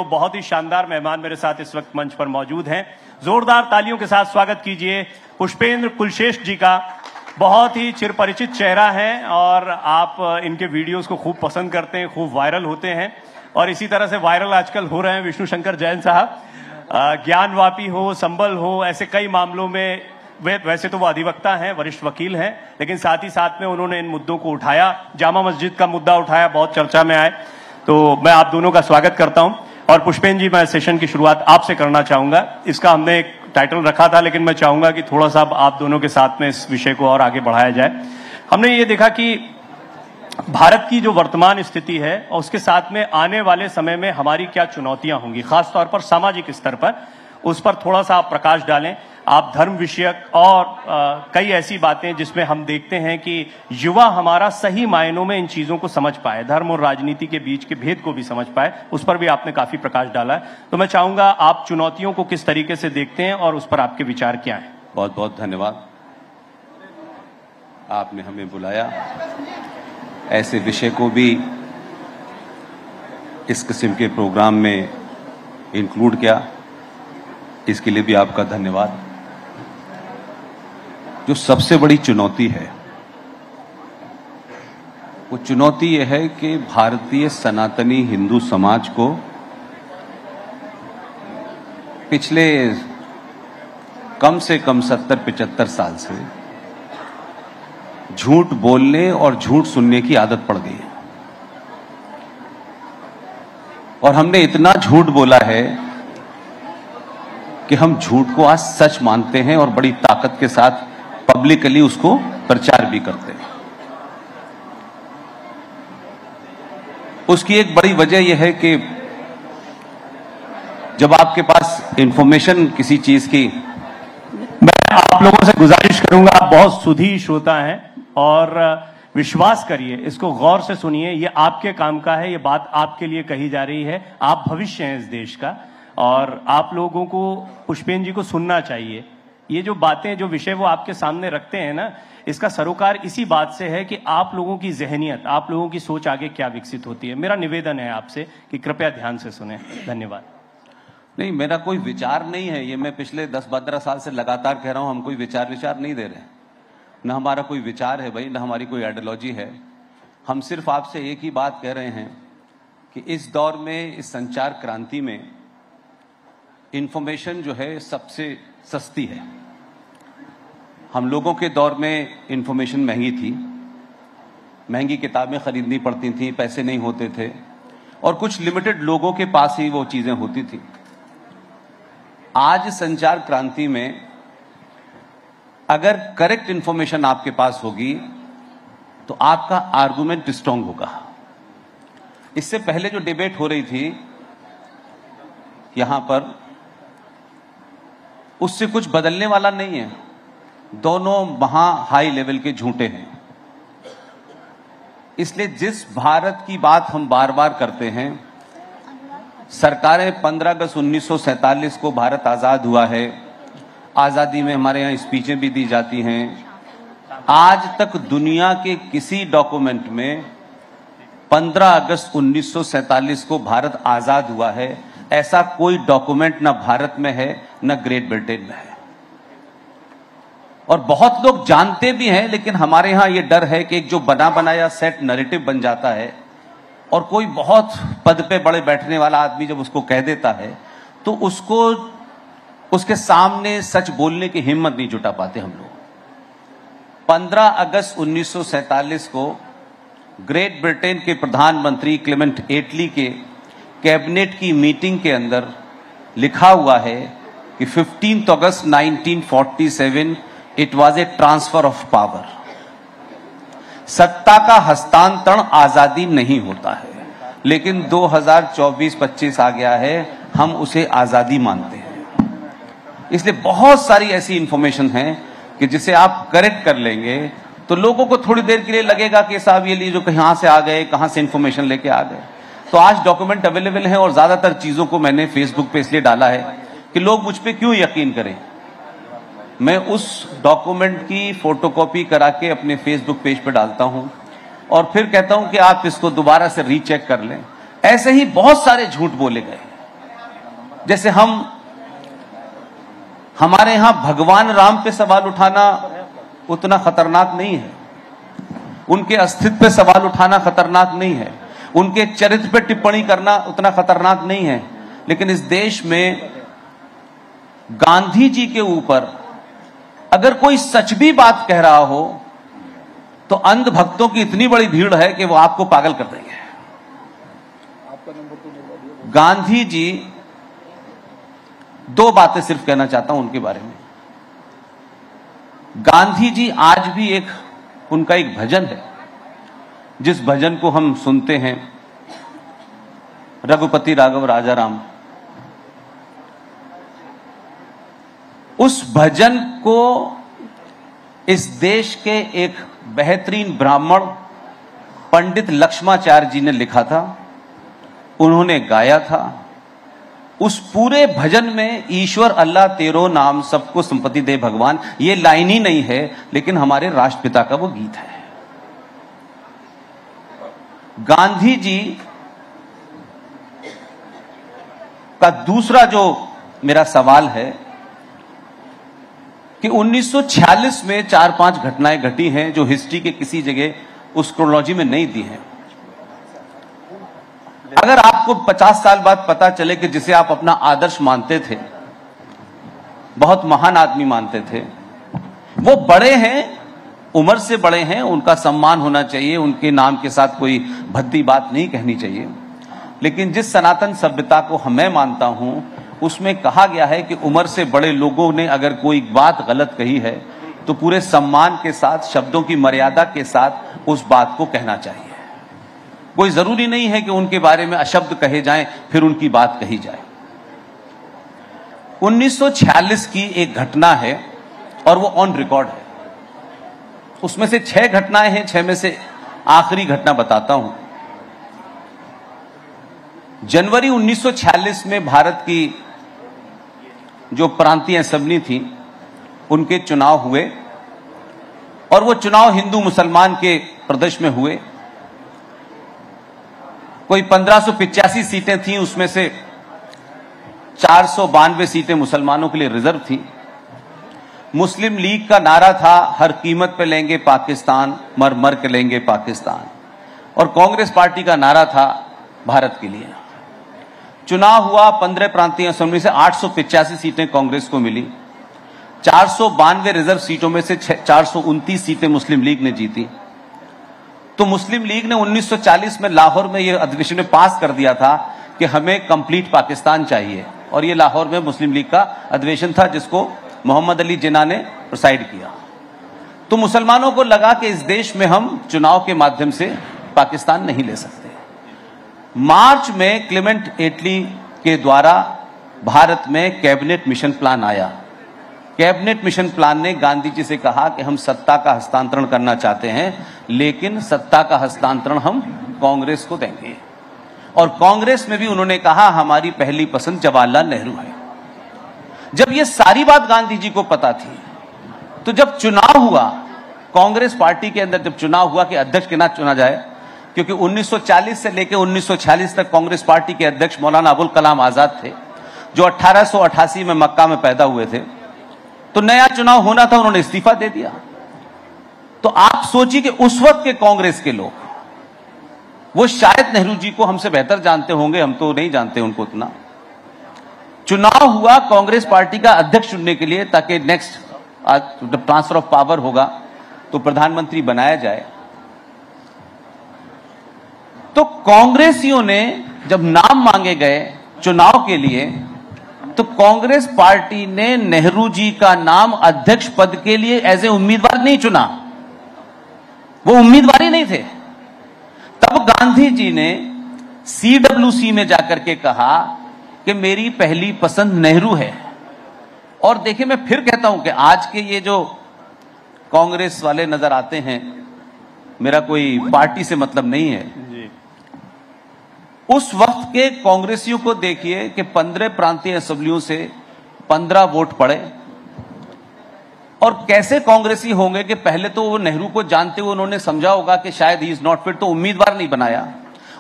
तो बहुत ही शानदार मेहमान मेरे साथ इस वक्त मंच पर मौजूद हैं। जोरदार तालियों के साथ स्वागत कीजिए पुष्पेंद्र कुलश्रेष्ठ जी का। बहुत ही चिरपरिचित चेहरा है और आप इनके वीडियोस को खूब पसंद करते हैं, खूब वायरल होते हैं और इसी तरह से वायरल आजकल हो रहे हैं विष्णु शंकर जैन साहब। ज्ञानवापी हो, संबल हो, ऐसे कई मामलों में वैसे तो वो अधिवक्ता हैं, वरिष्ठ वकील हैं, लेकिन साथ ही साथ में उन्होंने इन मुद्दों को उठाया। जामा मस्जिद का मुद्दा उठाया, बहुत चर्चा में आए। तो मैं आप दोनों का स्वागत करता हूं। और पुष्पेंद्र जी, मैं सेशन की शुरुआत आपसे करना चाहूंगा। इसका हमने एक टाइटल रखा था, लेकिन मैं चाहूंगा कि थोड़ा सा आप दोनों के साथ में इस विषय को और आगे बढ़ाया जाए। हमने ये देखा कि भारत की जो वर्तमान स्थिति है और उसके साथ में आने वाले समय में हमारी क्या चुनौतियां होंगी, खासतौर पर सामाजिक स्तर पर, उस पर थोड़ा सा आप प्रकाश डालें। आप धर्म विषयक और कई ऐसी बातें जिसमें हम देखते हैं कि युवा हमारा सही मायनों में इन चीजों को समझ पाए, धर्म और राजनीति के बीच के भेद को भी समझ पाए, उस पर भी आपने काफी प्रकाश डाला है। तो मैं चाहूंगा आप चुनौतियों को किस तरीके से देखते हैं और उस पर आपके विचार क्या हैं। बहुत बहुत धन्यवाद, आपने हमें बुलाया, ऐसे विषय को भी इस किस्म के प्रोग्राम में इंक्लूड किया, इसके लिए भी आपका धन्यवाद। जो सबसे बड़ी चुनौती है वो चुनौती यह है कि भारतीय सनातनी हिंदू समाज को पिछले कम से कम 70-75 साल से झूठ बोलने और झूठ सुनने की आदत पड़ गई है। और हमने इतना झूठ बोला है कि हम झूठ को आज सच मानते हैं और बड़ी ताकत के साथ पब्लिकली उसको प्रचार भी करते हैं। उसकी एक बड़ी वजह यह है कि जब आपके पास इंफॉर्मेशन किसी चीज की, मैं आप लोगों से गुजारिश करूंगा, आप बहुत सुधी श्रोता हैं और विश्वास करिए, इसको गौर से सुनिए, ये आपके काम का है, ये बात आपके लिए कही जा रही है। आप भविष्य हैं इस देश का और आप लोगों को पुष्पेंद्र जी को सुनना चाहिए। ये जो बातें, जो विषय वो आपके सामने रखते हैं ना, इसका सरोकार इसी बात से है कि आप लोगों की जहनियत, आप लोगों की सोच आगे क्या विकसित होती है। मेरा निवेदन है आपसे कि कृपया ध्यान से सुने। धन्यवाद। नहीं, मेरा कोई विचार नहीं है, ये मैं पिछले 10-15 साल से लगातार कह रहा हूं, हम कोई विचार नहीं दे रहे, ना हमारा कोई विचार है भाई, ना हमारी कोई आइडियोलॉजी है। हम सिर्फ आपसे एक ही बात कह रहे हैं कि इस दौर में, इस संचार क्रांति में इंफॉर्मेशन जो है सबसे सस्ती है। हम लोगों के दौर में इंफॉर्मेशन महंगी थी, महंगी किताबें खरीदनी पड़ती थी, पैसे नहीं होते थे और कुछ लिमिटेड लोगों के पास ही वो चीजें होती थी। आज संचार क्रांति में अगर करेक्ट इंफॉर्मेशन आपके पास होगी तो आपका आर्गुमेंट स्ट्रांग होगा। इससे पहले जो डिबेट हो रही थी यहां पर, उससे कुछ बदलने वाला नहीं है। दोनों महा हाई लेवल के झूठे हैं। इसलिए जिस भारत की बात हम बार बार करते हैं, सरकारें 15 अगस्त 1947 को भारत आजाद हुआ है, आजादी में हमारे यहां स्पीचें भी दी जाती हैं। आज तक दुनिया के किसी डॉक्यूमेंट में 15 अगस्त 1947 को भारत आजाद हुआ है, ऐसा कोई डॉक्यूमेंट ना भारत में है ना ग्रेट ब्रिटेन में है। और बहुत लोग जानते भी हैं, लेकिन हमारे यहां यह डर है कि एक जो बना बनाया सेट नैरेटिव बन जाता है और कोई बहुत पद पे बड़े बैठने वाला आदमी जब उसको कह देता है तो उसको, उसके सामने सच बोलने की हिम्मत नहीं जुटा पाते हम लोग। 15 अगस्त 1947 को ग्रेट ब्रिटेन के प्रधानमंत्री क्लेमेंट एटली के कैबिनेट की मीटिंग के अंदर लिखा हुआ है कि 15 अगस्त 1947 it was a transfer of power. सत्ता का हस्तांतरण आजादी नहीं होता है, लेकिन 2024-25 आ गया है, हम उसे आजादी मानते हैं। इसलिए बहुत सारी ऐसी इंफॉर्मेशन है कि जिसे आप करेक्ट कर लेंगे तो लोगों को थोड़ी देर के लिए लगेगा कि साहब ये लिए जो कहां से आ गए, कहां से इंफॉर्मेशन लेके आ गए। तो आज डॉक्यूमेंट अवेलेबल है और ज्यादातर चीजों को मैंने फेसबुक पे इसलिए डाला है कि लोग मुझ पे क्यों यकीन करें। मैं उस डॉक्यूमेंट की फोटोकॉपी करा के अपने फेसबुक पेज पे डालता हूं और फिर कहता हूं कि आप इसको दोबारा से रीचेक कर लें। ऐसे ही बहुत सारे झूठ बोले गए जैसे हमारे यहां भगवान राम पे सवाल उठाना उतना खतरनाक नहीं है, उनके अस्तित्व पे सवाल उठाना खतरनाक नहीं है, उनके चरित्र पे टिप्पणी करना उतना खतरनाक नहीं है। लेकिन इस देश में गांधी जी के ऊपर अगर कोई सच भी बात कह रहा हो तो अंध भक्तों की इतनी बड़ी भीड़ है कि वो आपको पागल कर देंगे। गांधी जी, दो बातें सिर्फ कहना चाहता हूं उनके बारे में। गांधी जी आज भी उनका एक भजन है, जिस भजन को हम सुनते हैं, रघुपति राघव राजा राम। उस भजन को इस देश के एक बेहतरीन ब्राह्मण पंडित लक्ष्माचार्य जी ने लिखा था, उन्होंने गाया था। उस पूरे भजन में ईश्वर अल्लाह तेरो नाम सबको संपत्ति दे भगवान, ये लाइन ही नहीं है, लेकिन हमारे राष्ट्रपिता का वो गीत है। गांधी जी का दूसरा जो मेरा सवाल है कि 1946 में 4-5 घटनाएं घटी हैं जो हिस्ट्री के किसी जगह उस क्रोनोलॉजी में नहीं दी हैं। अगर आपको 50 साल बाद पता चले कि जिसे आप अपना आदर्श मानते थे, बहुत महान आदमी मानते थे, वो बड़े हैं, उम्र से बड़े हैं, उनका सम्मान होना चाहिए, उनके नाम के साथ कोई भद्दी बात नहीं कहनी चाहिए। लेकिन जिस सनातन सभ्यता को मैं मानता हूं उसमें कहा गया है कि उम्र से बड़े लोगों ने अगर कोई बात गलत कही है तो पूरे सम्मान के साथ, शब्दों की मर्यादा के साथ उस बात को कहना चाहिए। कोई जरूरी नहीं है कि उनके बारे में अशब्द कहे जाएं फिर उनकी बात कही जाए। 1946 की एक घटना है और वो ऑन रिकॉर्ड है। उसमें से 6 घटनाएं हैं, 6 में से आखिरी घटना बताता हूं। जनवरी 1946 में भारत की जो प्रांतीय असेंबली थी उनके चुनाव हुए और वो चुनाव हिंदू मुसलमान के प्रदेश में हुए। कोई 1585 सीटें थी, उसमें से 492 सीटें मुसलमानों के लिए रिजर्व थी। मुस्लिम लीग का नारा था हर कीमत पे लेंगे पाकिस्तान, मर मर के लेंगे पाकिस्तान, और कांग्रेस पार्टी का नारा था भारत के लिए। चुनाव हुआ, 15 प्रांतीय असेंबली से 885 सीटें कांग्रेस को मिली। 492 रिजर्व सीटों में से 429 सीटें मुस्लिम लीग ने जीती। तो मुस्लिम लीग ने 1940 में लाहौर में यह अधिवेशन में पास कर दिया था कि हमें कंप्लीट पाकिस्तान चाहिए, और यह लाहौर में मुस्लिम लीग का अधिवेशन था जिसको मोहम्मद अली जिन्ना ने प्रिसाइड किया। तो मुसलमानों को लगा कि इस देश में हम चुनाव के माध्यम से पाकिस्तान नहीं ले सकते। मार्च में क्लेमेंट एटली के द्वारा भारत में कैबिनेट मिशन प्लान आया। कैबिनेट मिशन प्लान ने गांधी जी से कहा कि हम सत्ता का हस्तांतरण करना चाहते हैं, लेकिन सत्ता का हस्तांतरण हम कांग्रेस को देंगे। और कांग्रेस में भी उन्होंने कहा हमारी पहली पसंद जवाहरलाल नेहरू है। जब ये सारी बात गांधी जी को पता थी, तो जब चुनाव हुआ कांग्रेस पार्टी के अंदर, जब चुनाव हुआ कि अध्यक्ष के ना चुना जाए, क्योंकि 1940 से लेकर 1946 तक कांग्रेस पार्टी के अध्यक्ष मौलाना अबुल कलाम आजाद थे, जो 1888 में मक्का में पैदा हुए थे। तो नया चुनाव होना था, उन्होंने इस्तीफा दे दिया। तो आप सोचिए कि उस वक्त के कांग्रेस के लोग, वो शायद नेहरू जी को हमसे बेहतर जानते होंगे, हम तो नहीं जानते उनको उतना। चुनाव हुआ कांग्रेस पार्टी का अध्यक्ष चुनने के लिए, ताकि नेक्स्ट ट्रांसफर ऑफ पावर होगा तो प्रधानमंत्री बनाया जाए। तो कांग्रेसियों ने जब नाम मांगे गए चुनाव के लिए, तो कांग्रेस पार्टी ने नेहरू जी का नाम अध्यक्ष पद के लिए एज ए उम्मीदवार नहीं चुना, वो उम्मीदवार ही नहीं थे। तब गांधी जी ने CWC में जाकर के कहा कि मेरी पहली पसंद नेहरू है। और देखिए, मैं फिर कहता हूं कि आज के ये जो कांग्रेस वाले नजर आते हैं, मेरा कोई पार्टी से मतलब नहीं है, उस वक्त के कांग्रेसियों को देखिए कि 15 प्रांतीय असेंबलियों से 15 वोट पड़े। और कैसे कांग्रेसी होंगे कि पहले तो वो नेहरू को जानते हुए उन्होंने समझा होगा कि शायद ही इज नॉट फिट, तो उम्मीदवार नहीं बनाया।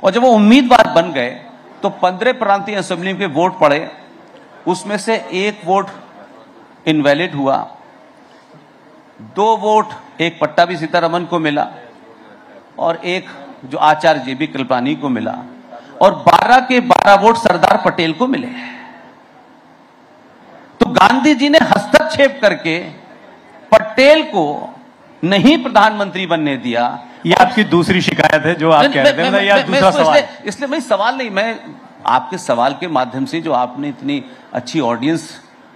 और जब वो उम्मीदवार बन गए तो 15 प्रांतीय असेंबली के वोट पड़े उसमें से 1 वोट इनवैलिड हुआ, 2 वोट एक पट्टाभी सीतारमन को मिला और 1 जो आचार्य जेबी कृपलानी को मिला, और 12 के 12 वोट सरदार पटेल को मिले। तो गांधी जी ने हस्तक्षेप करके पटेल को नहीं प्रधानमंत्री बनने दिया। ये आपकी दूसरी शिकायत है जो आप कह रहे थे, या दूसरा सवाल? इसलिए मैं सवाल नहीं, मैं आपके सवाल के माध्यम से जो आपने इतनी अच्छी ऑडियंस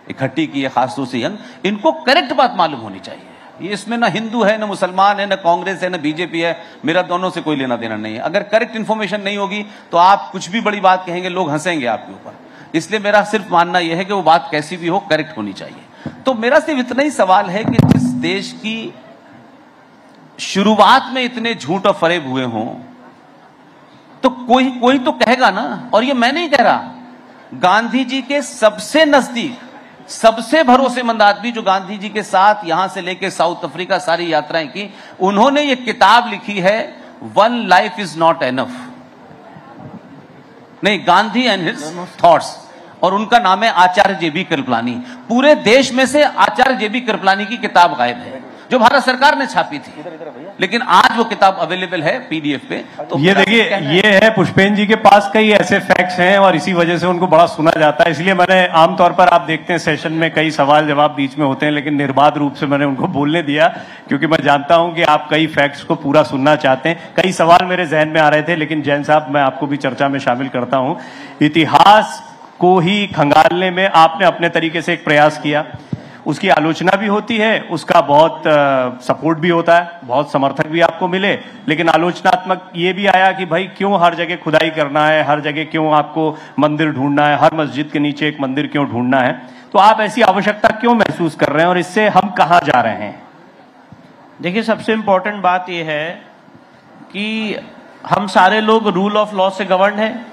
इकट्ठी की है, खासतौर से यंग, इनको करेक्ट बात मालूम होनी चाहिए। ये इसमें ना हिंदू है, ना मुसलमान है, ना कांग्रेस है, ना बीजेपी है, मेरा दोनों से कोई लेना देना नहीं है। अगर करेक्ट इंफॉर्मेशन नहीं होगी तो आप कुछ भी बड़ी बात कहेंगे, लोग हंसेंगे आपके ऊपर। इसलिए मेरा सिर्फ मानना यह है कि वो बात कैसी भी हो करेक्ट होनी चाहिए। तो मेरा सिर्फ इतना ही सवाल है कि जिस देश की शुरुआत में इतने झूठ और फरेब हुए हों, तो कोई तो कहेगा ना। और ये मैं नहीं कह रहा, गांधी जी के सबसे नजदीक, सबसे भरोसेमंद आदमी जो गांधी जी के साथ यहां से लेकर साउथ अफ्रीका सारी यात्राएं की, उन्होंने ये किताब लिखी है, one life is not enough. नहीं, गांधी एंड हिज थॉट्स, और उनका नाम है आचार्य जेबी कृपलानी। पूरे देश में से आचार्य जेबी कृपलानी की किताब गायब है, जो भारत सरकार ने छापी थी, लेकिन आज वो किताब अवेलेबल है पीडीएफ पे। तो ये देखिए, ये है पुष्पेंद्र जी के पास कई ऐसे फैक्ट्स हैं और इसी वजह से उनको बड़ा सुना जाता है। इसलिए मैंने आमतौर पर, आप देखते हैं सेशन में कई सवाल जवाब बीच में होते हैं, लेकिन निर्बाध रूप से मैंने उनको बोलने दिया, क्योंकि मैं जानता हूं कि आप कई फैक्ट्स को पूरा सुनना चाहते हैं। कई सवाल मेरे जहन में आ रहे थे, लेकिन जैन साहब, मैं आपको भी चर्चा में शामिल करता हूं। इतिहास को ही खंगालने में आपने अपने तरीके से एक प्रयास किया, उसकी आलोचना भी होती है, उसका बहुत सपोर्ट भी होता है, बहुत समर्थक भी आपको मिले, लेकिन आलोचनात्मक ये भी आया कि भाई क्यों हर जगह खुदाई करना है, हर जगह क्यों आपको मंदिर ढूंढना है, हर मस्जिद के नीचे एक मंदिर क्यों ढूंढना है, तो आप ऐसी आवश्यकता क्यों महसूस कर रहे हैं और इससे हम कहां जा रहे हैं? देखिए, सबसे इंपॉर्टेंट बात यह है कि हम सारे लोग रूल ऑफ लॉ से गवर्न हैं,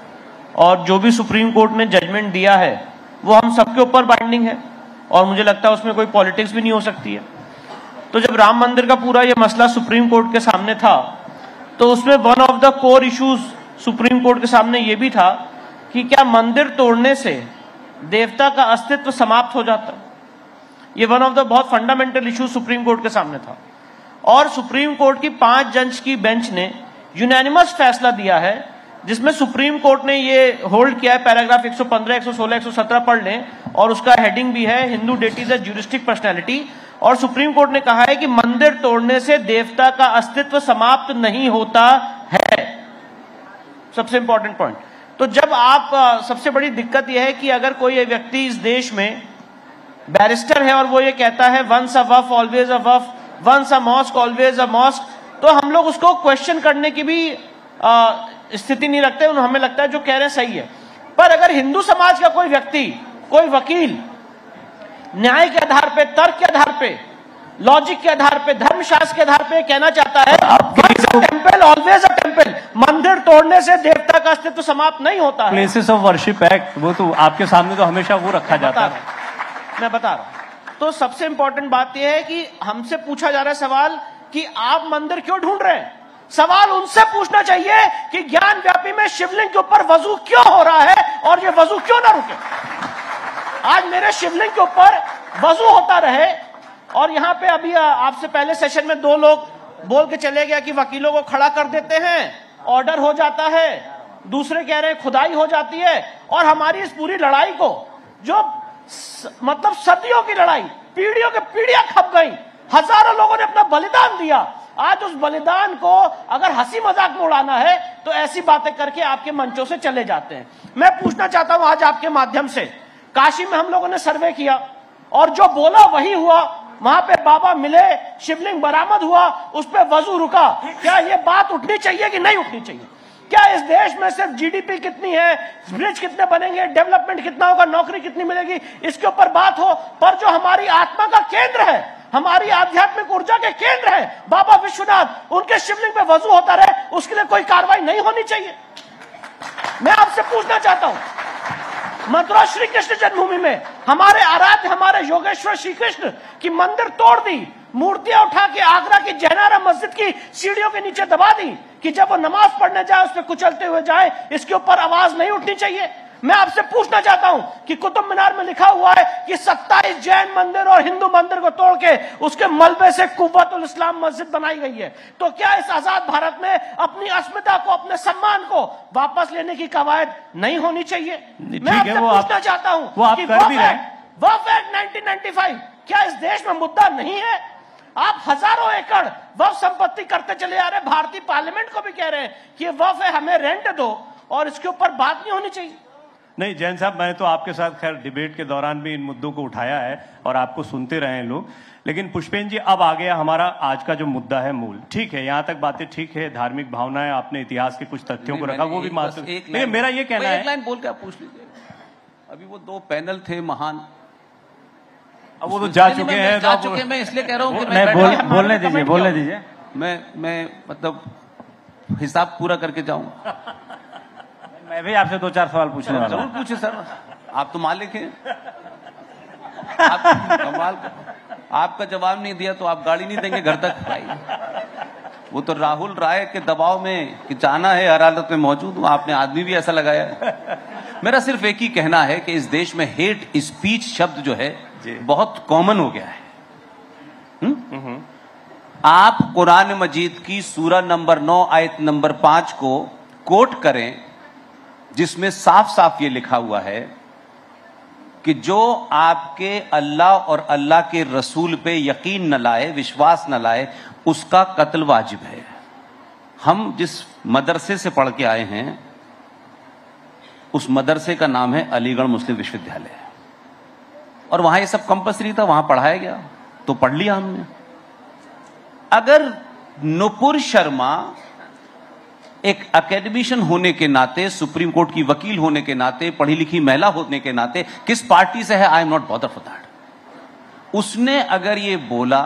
और जो भी सुप्रीम कोर्ट ने जजमेंट दिया है वो हम सबके ऊपर बाइंडिंग है, और मुझे लगता है उसमें कोई पॉलिटिक्स भी नहीं हो सकती है। तो जब राम मंदिर का पूरा ये मसला सुप्रीम कोर्ट के सामने था, तो उसमें one of the core issues supreme court के सामने ये भी था कि क्या मंदिर तोड़ने से देवता का अस्तित्व समाप्त हो जाता। ये वन ऑफ द बहुत फंडामेंटल इश्यूज सुप्रीम कोर्ट के सामने था, और सुप्रीम कोर्ट की 5 जज की बेंच ने यूनानिमस फैसला दिया है, जिसमें सुप्रीम कोर्ट ने ये होल्ड किया है, पैराग्राफ 115, 116, 117 पढ़ लें, और उसका हेडिंग भी है, हिंदू डेटीज ए ज्यूरिस्टिक पर्सनैलिटी। और सुप्रीम कोर्ट ने कहा है कि मंदिर तोड़ने से देवता का अस्तित्व समाप्त नहीं होता है। सबसे इंपॉर्टेंट पॉइंट। तो जब आप, सबसे बड़ी दिक्कत यह है कि अगर कोई व्यक्ति इस देश में बैरिस्टर है और वो ये कहता है once a Waqf always a Waqf, once a mosque always a mosque, तो हम लोग उसको क्वेश्चन करने की भी स्थिति नहीं रखते। हमें लगता है जो कह रहे हैं सही है। पर अगर हिंदू समाज का कोई व्यक्ति, कोई वकील न्याय के आधार पे, तर्क के आधार पे, लॉजिक के आधार पे, धर्मशास्त्र के आधार पे कहना चाहता है टेंपल ऑलवेज अ टेंपल, मंदिर तोड़ने से देवता का अस्तित्व समाप्त नहीं होता है। प्लेसेस ऑफ वर्शिप एक्ट, वो तो आपके सामने तो हमेशा वो रखा जाता है। मैं बता रहा हूं। तो सबसे इंपॉर्टेंट बात यह है कि हमसे पूछा जा रहा है सवाल कि आप मंदिर क्यों ढूंढ रहे हैं। सवाल उनसे पूछना चाहिए कि ज्ञान व्यापी में शिवलिंग के ऊपर वजू क्यों हो रहा है और ये वजू क्यों ना रुके। आज मेरे शिवलिंग के ऊपर वजू होता रहे, और यहां पे अभी आपसे पहले सेशन में 2 लोग बोल के चले गया कि वकीलों को खड़ा कर देते हैं, ऑर्डर हो जाता है, दूसरे कह रहे हैं खुदाई हो जाती है, और हमारी इस पूरी लड़ाई को, जो मतलब सदियों की लड़ाई, पीढ़ियों के पीढ़ियां खप गई, हजारों लोगों ने अपना बलिदान दिया, आज उस बलिदान को अगर हंसी मजाक में उड़ाना है तो ऐसी बातें करके आपके मंचों से चले जाते हैं। मैं पूछना चाहता हूं आज आपके माध्यम से, काशी में हम लोगों ने सर्वे किया और जो बोला वही हुआ, वहां पे बाबा मिले, शिवलिंग बरामद हुआ, उस पर वजू रुका। क्या ये बात उठनी चाहिए कि नहीं उठनी चाहिए? क्या इस देश में सिर्फ जीडीपी कितनी है, ब्रिज कितने बनेंगे, डेवलपमेंट कितना होगा, नौकरी कितनी मिलेगी, इसके ऊपर बात हो, पर जो हमारी आत्मा का केंद्र है, हमारी आध्यात्मिक ऊर्जा के केंद्र है बाबा विश्वनाथ, उनके शिवलिंग पे वजू होता रहे, उसके लिए कोई कार्रवाई नहीं होनी चाहिए? मैं आपसे पूछना चाहता हूं, मथुरा श्री कृष्ण जन्मभूमि में हमारे आराध्य, हमारे योगेश्वर श्री कृष्ण की मंदिर तोड़ दी, मूर्तियां उठा के आगरा की जैनारा मस्जिद की सीढ़ियों के नीचे दबा दी कि जब वो नमाज पढ़ने जाए उस पर कुचलते हुए जाए, इसके ऊपर आवाज नहीं उठनी चाहिए? मैं आपसे पूछना चाहता हूं कि कुतुब मीनार में लिखा हुआ है कि 27 जैन मंदिर और हिंदू मंदिर को तोड़ के उसके मलबे से कुव्वतुल इस्लाम मस्जिद बनाई गई है, तो क्या इस आजाद भारत में अपनी अस्मिता को, अपने सम्मान को वापस लेने की कवायद नहीं होनी चाहिए? मैं आपसे पूछना चाहता हूं कि वक्फ एक्ट 1995 क्या इस देश में मुद्दा नहीं है? आप हजारों एकड़ वक्फ संपत्ति करते चले आ रहे हैं, भारतीय पार्लियामेंट को भी कह रहे हैं कि वक्फ है, हमें रेंट दो, और इसके ऊपर बात नहीं होनी चाहिए। नहीं जैन साहब, मैं तो आपके साथ खैर डिबेट के दौरान भी इन मुद्दों को उठाया है और आपको सुनते रहे हैं लोग, लेकिन पुष्पेंद्र जी अब आ गया हमारा आज का जो मुद्दा है मूल। ठीक है, यहां तक बातें ठीक है, धार्मिक भावनाएं, आपने इतिहास के कुछ तथ्यों को रखा, वो भी महत्व। मेरा ये कहना है, एक लाइन बोल के आप पूछ लीजिए। अभी वो 2 पैनल थे महान, अब वो तो जा चुके हैं, मैं इसलिए कह रहा हूँ कि बोलने दीजिए। मैं मतलब हिसाब पूरा करके जाऊं। मैं भी आपसे 2-4 सवाल पूछने वाला हूं। जरूर पूछे सर, आप तो मालिक हैं। आप कमाल, आपका जवाब नहीं दिया तो आप गाड़ी नहीं देंगे घर तक भाई। वो तो राहुल राय के दबाव में कि जाना है, अदालत में मौजूद हूं, आपने आदमी भी ऐसा लगाया है। मेरा सिर्फ एक ही कहना है कि इस देश में हेट स्पीच शब्द जो है बहुत कॉमन हो गया है। आप कुरान मजीद की सूरा नंबर 9 आयत नंबर 5 को कोट करें, जिसमें साफ साफ ये लिखा हुआ है कि जो आपके अल्लाह और अल्लाह के रसूल पे यकीन न लाए, विश्वास न लाए, उसका कत्ल वाजिब है। हम जिस मदरसे से पढ़ के आए हैं उस मदरसे का नाम है अलीगढ़ मुस्लिम विश्वविद्यालय, और वहां ये सब कंपल्सरी था, वहां पढ़ाया गया तो पढ़ लिया हमने। अगर नुपुर शर्मा एक एकेडमिशियन होने के नाते, सुप्रीम कोर्ट की वकील होने के नाते, पढ़ी लिखी महिला होने के नाते, किस पार्टी से है I am not bother for that, उसने अगर ये बोला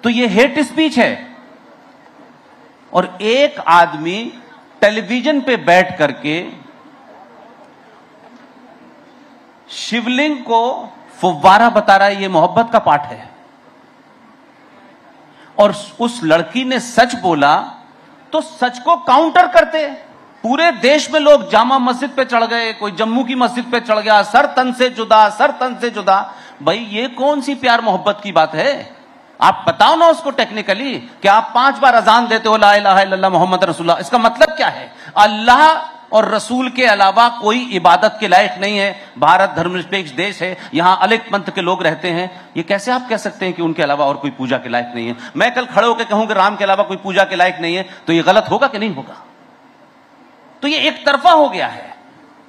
तो ये हेट स्पीच है। और एक आदमी टेलीविजन पे बैठ करके शिवलिंग को फुव्वारा बता रहा है, ये मोहब्बत का पाठ है। और उस लड़की ने सच बोला तो सच को काउंटर करते पूरे देश में लोग जामा मस्जिद पे चढ़ गए, कोई जम्मू की मस्जिद पे चढ़ गया, सर तन से जुदा, सर तन से जुदा। भाई ये कौन सी प्यार मोहब्बत की बात है? आप बताओ ना उसको टेक्निकली कि आप 5 बार अजान देते हो ला इलाहा इल्लल्लाह मोहम्मद रसूलुल्लाह, इसका मतलब क्या है? अल्लाह और रसूल के अलावा कोई इबादत के लायक नहीं है। भारत धर्मनिरपेक्ष देश है, यहां अलग पंथ के लोग रहते हैं। ये कैसे आप कह सकते हैं कि उनके अलावा और कोई पूजा के लायक नहीं है? मैं कल खड़े होकर कहूं कि राम के अलावा कोई पूजा के लायक नहीं है, तो ये गलत होगा कि नहीं होगा? तो ये एक तरफा हो गया है,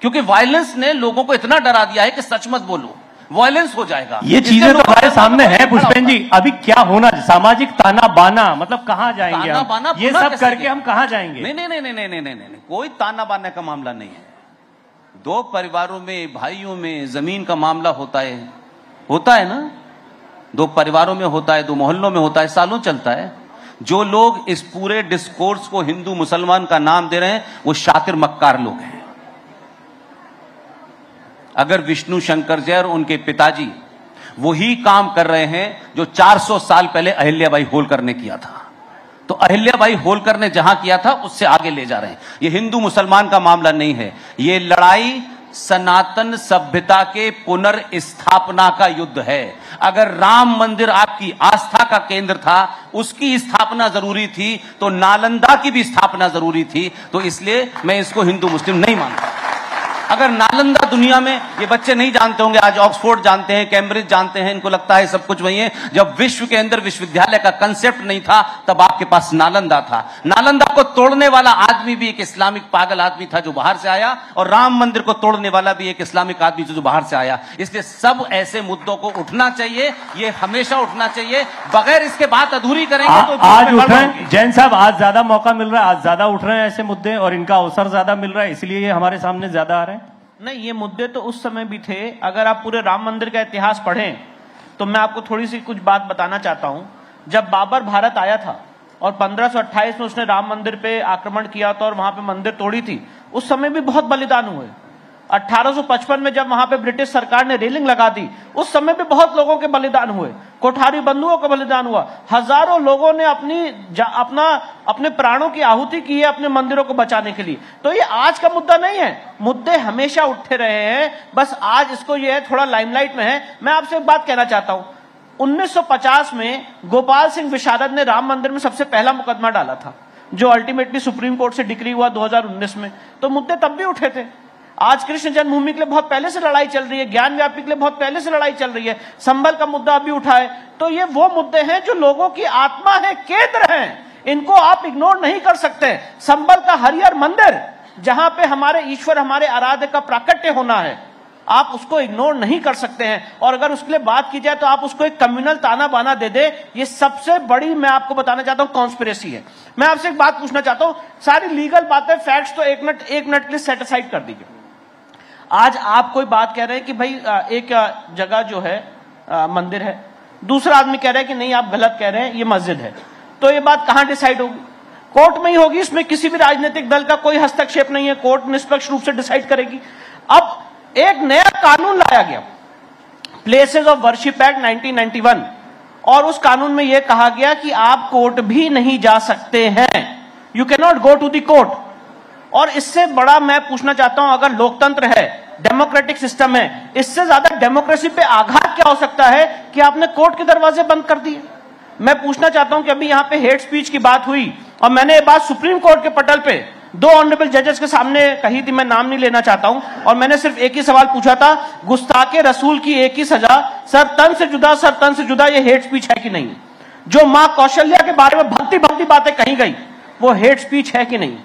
क्योंकि वायलेंस ने लोगों को इतना डरा दिया है कि सच मत बोलो, वायलेंस हो जाएगा। ये चीजें तो हमारे सामने है पुष्पेंद्र जी। अभी क्या होना, सामाजिक ताना बाना, मतलब कहां जाएंगे हम? ये सब करके हम कहां जाएंगे? नहीं, कोई ताना बाना का मामला नहीं है। 2 परिवारों में, भाइयों में जमीन का मामला होता है ना, 2 परिवारों में होता है, 2 मोहल्लों में होता है, सालों चलता है। जो लोग इस पूरे डिस्कोर्स को हिंदू मुसलमान का नाम दे रहे हैं वो शातिर मक्कार लोग हैं। अगर विष्णु शंकर जय और उनके पिताजी वही काम कर रहे हैं जो 400 साल पहले अहिल्याबाई होलकर ने किया था, तो अहिल्याबाई होलकर ने जहां किया था उससे आगे ले जा रहे हैं। ये हिंदू मुसलमान का मामला नहीं है, ये लड़ाई सनातन सभ्यता के पुनर्स्थापना का युद्ध है। अगर राम मंदिर आपकी आस्था का केंद्र था, उसकी स्थापना जरूरी थी, तो नालंदा की भी स्थापना जरूरी थी। तो इसलिए मैं इसको हिंदू मुस्लिम नहीं मानता। अगर नालंदा दुनिया में, ये बच्चे नहीं जानते होंगे, आज ऑक्सफोर्ड जानते हैं, कैम्ब्रिज जानते हैं, इनको लगता है सब कुछ वही है। जब विश्व के अंदर विश्वविद्यालय का कंसेप्ट नहीं था तब आपके पास नालंदा था। नालंदा को तोड़ने वाला आदमी भी एक इस्लामिक पागल आदमी था जो बाहर से आया, और राम मंदिर को तोड़ने वाला भी एक इस्लामिक आदमी जो बाहर से आया। इसलिए सब ऐसे मुद्दों को उठना चाहिए, ये हमेशा उठना चाहिए। बगैर इसके बात अधूरी करेंगे तो आज उठ रहे हैं जैन साहब, आज ज्यादा मौका मिल रहा है, आज ज्यादा उठ रहे हैं ऐसे मुद्दे, और इनका अवसर ज्यादा मिल रहा है, इसलिए ये हमारे सामने ज्यादा आ रहे हैं। नहीं, ये मुद्दे तो उस समय भी थे। अगर आप पूरे राम मंदिर का इतिहास पढ़ें तो मैं आपको थोड़ी सी कुछ बात बताना चाहता हूं। जब बाबर भारत आया था और 1528 में उसने राम मंदिर पे आक्रमण किया था और वहां पे मंदिर तोड़ी थी, उस समय भी बहुत बलिदान हुए। 1855 में जब वहां पे ब्रिटिश सरकार ने रेलिंग लगा दी, उस समय भी बहुत लोगों के बलिदान हुए, कोठारी बंधुओं का बलिदान हुआ, हजारों लोगों ने अपने प्राणों की आहुति की है अपने मंदिरों को बचाने के लिए। तो ये आज का मुद्दा नहीं है, मुद्दे हमेशा उठते रहे हैं, बस आज इसको ये है थोड़ा लाइमलाइट में है। मैं आपसे एक बात कहना चाहता हूं, 1950 में गोपाल सिंह विशारद ने राम मंदिर में सबसे पहला मुकदमा डाला था, जो अल्टीमेटली सुप्रीम कोर्ट से डिक्री हुआ 2019 में। तो मुद्दे तब भी उठे थे। आज कृष्ण जन्मभूमि के लिए बहुत पहले से लड़ाई चल रही है, ज्ञान व्यापी के लिए बहुत पहले से लड़ाई चल रही है, संभल का मुद्दा अभी उठा है। तो ये वो मुद्दे हैं जो लोगों की आत्मा है, केंद्र हैं, इनको आप इग्नोर नहीं कर सकते। संभल का हरिहर मंदिर, जहां पे हमारे ईश्वर, हमारे आराध्य का प्राकट्य होना है, आप उसको इग्नोर नहीं कर सकते हैं। और अगर उसके लिए बात की जाए तो आप उसको एक कम्युनल ताना बाना दे दे, ये सबसे बड़ी, मैं आपको बताना चाहता हूं, कॉन्स्पिरेसी है। मैं आपसे एक बात पूछना चाहता हूं, सारी लीगल बातें, फैक्ट्स तो एक मिनट के लिए सेट असाइड कर दीजिए। आज आप कोई बात कह रहे हैं कि भाई एक जगह जो है मंदिर है, दूसरा आदमी कह रहा है कि नहीं आप गलत कह रहे हैं, ये मस्जिद है। तो ये बात कहां डिसाइड होगी? कोर्ट में ही होगी। इसमें किसी भी राजनीतिक दल का कोई हस्तक्षेप नहीं है, कोर्ट निष्पक्ष रूप से डिसाइड करेगी। अब एक नया कानून लाया गया, प्लेसेस ऑफ वर्शिप एक्ट 1991, और उस कानून में यह कहा गया कि आप कोर्ट भी नहीं जा सकते हैं, you can not go to the court. और इससे बड़ा मैं पूछना चाहता हूं, अगर लोकतंत्र है, डेमोक्रेटिक सिस्टम है, इससे ज्यादा डेमोक्रेसी पे आघात क्या हो सकता है कि आपने कोर्ट के दरवाजे बंद कर दिए। मैं पूछना चाहता हूं कि अभी यहां पे हेट स्पीच की बात हुई, और मैंने ये बात सुप्रीम कोर्ट के पटल पे 2 ऑनरेबल जजेस के सामने कही थी, मैं नाम नहीं लेना चाहता हूं, और मैंने सिर्फ एक ही सवाल पूछा था, गुस्ताखे रसूल की एक ही सजा, सर तन से जुदा, ये हेट स्पीच है कि नहीं? जो मां कौशल्या के बारे में भक्ति बातें कही गई, वो हेट स्पीच है कि नहीं?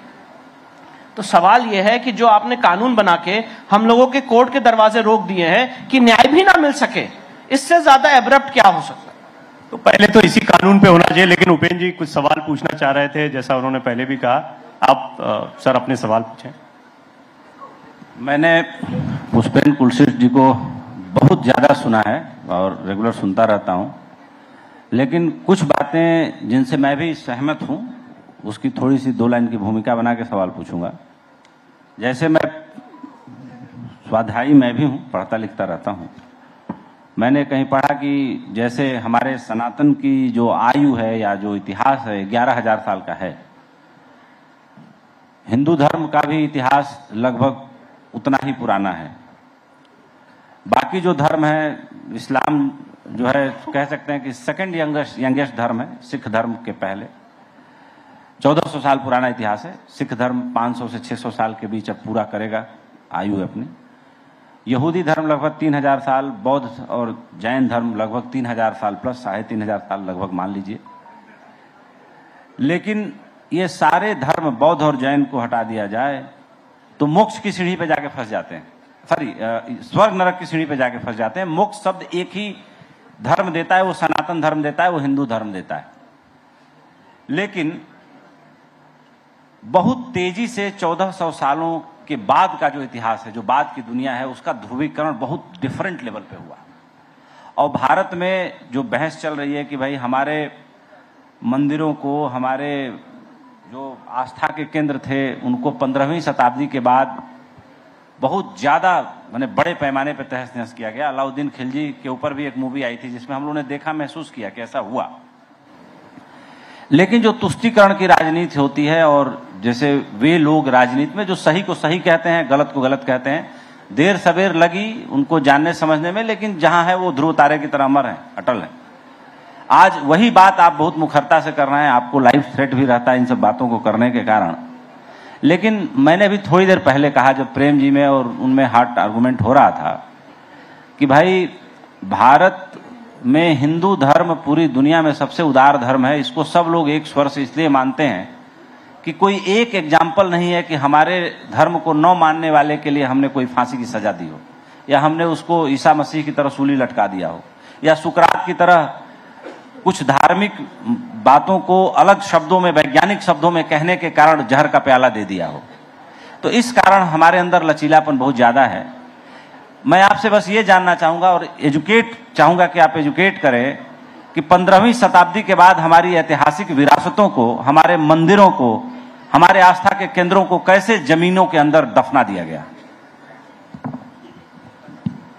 तो सवाल यह है कि जो आपने कानून बना के हम लोगों के कोर्ट के दरवाजे रोक दिए हैं कि न्याय भी ना मिल सके, इससे ज्यादा एब्रप्ट क्या हो सकता है? तो पहले तो इसी कानून पे होना चाहिए। लेकिन उपेंद्र जी कुछ सवाल पूछना चाह रहे थे, जैसा उन्होंने पहले भी कहा। आप सर अपने सवाल पूछें। मैंने पुष्पेंद्र कुलशेष जी को बहुत ज़्यादा सुना है और रेगुलर सुनता रहता हूं, लेकिन कुछ बातें जिनसे मैं भी सहमत हूं, उसकी थोड़ी सी 2 लाइन की भूमिका बना के सवाल पूछूंगा। जैसे मैं स्वाध्यायी मैं भी हूं, पढ़ता लिखता रहता हूं। मैंने कहीं पढ़ा कि जैसे हमारे सनातन की जो आयु है या जो इतिहास है 11,000 साल का है, हिंदू धर्म का भी इतिहास लगभग उतना ही पुराना है। बाकी जो धर्म है, इस्लाम जो है कह सकते हैं कि सेकंड यंगेस्ट धर्म है, सिख धर्म के पहले 1400 साल पुराना इतिहास है। सिख धर्म 500 से 600 साल के बीच अब पूरा करेगा आयु अपनी। यहूदी धर्म लगभग 3000 साल, बौद्ध और जैन धर्म लगभग 3000 साल प्लस 3500 साल लगभग मान लीजिए। लेकिन ये सारे धर्म, बौद्ध और जैन को हटा दिया जाए तो मोक्ष की सीढ़ी पे जाके फंस जाते हैं, स्वर्ग नरक की सीढ़ी पे जाके फंस जाते हैं। मोक्ष शब्द एक ही धर्म देता है, वो सनातन धर्म देता है, वो हिंदू धर्म देता है। लेकिन बहुत तेजी से 1400 सालों के बाद का जो इतिहास है, जो बाद की दुनिया है, उसका ध्रुवीकरण बहुत डिफरेंट लेवल पे हुआ। और भारत में जो बहस चल रही है कि भाई हमारे मंदिरों को, हमारे जो आस्था के केंद्र थे, उनको 15वीं शताब्दी के बाद बहुत ज़्यादा माने बड़े पैमाने पर तहस नहस किया गया। अलाउद्दीन खिलजी के ऊपर भी एक मूवी आई थी जिसमें हम लोगों ने देखा, महसूस किया कि ऐसा हुआ। लेकिन जो तुष्टीकरण की राजनीति होती है, और जैसे वे लोग राजनीति में जो सही को सही कहते हैं, गलत को गलत कहते हैं, देर सवेर लगी उनको जानने समझने में, लेकिन जहां है वो ध्रुव तारे की तरह अमर है, अटल है। आज वही बात आप बहुत मुखरता से कर रहे हैं, आपको लाइफ थ्रेट भी रहता है इन सब बातों को करने के कारण। लेकिन मैंने भी थोड़ी देर पहले कहा, जब प्रेम जी में और उनमें हार्ट आर्गुमेंट हो रहा था, कि भाई भारत में हिंदू धर्म पूरी दुनिया में सबसे उदार धर्म है। इसको सब लोग एक स्वर से इसलिए मानते हैं कि कोई एक एग्जाम्पल नहीं है कि हमारे धर्म को न मानने वाले के लिए हमने कोई फांसी की सजा दी हो, या हमने उसको ईसा मसीह की तरह सूली लटका दिया हो, या सुकरात की तरह कुछ धार्मिक बातों को अलग शब्दों में, वैज्ञानिक शब्दों में कहने के कारण जहर का प्याला दे दिया हो। तो इस कारण हमारे अंदर लचीलापन बहुत ज्यादा है। मैं आपसे बस ये जानना चाहूंगा और एजुकेट चाहूंगा कि आप एजुकेट करें कि 15वीं शताब्दी के बाद हमारी ऐतिहासिक विरासतों को, हमारे मंदिरों को, हमारे आस्था के केंद्रों को कैसे जमीनों के अंदर दफना दिया गया।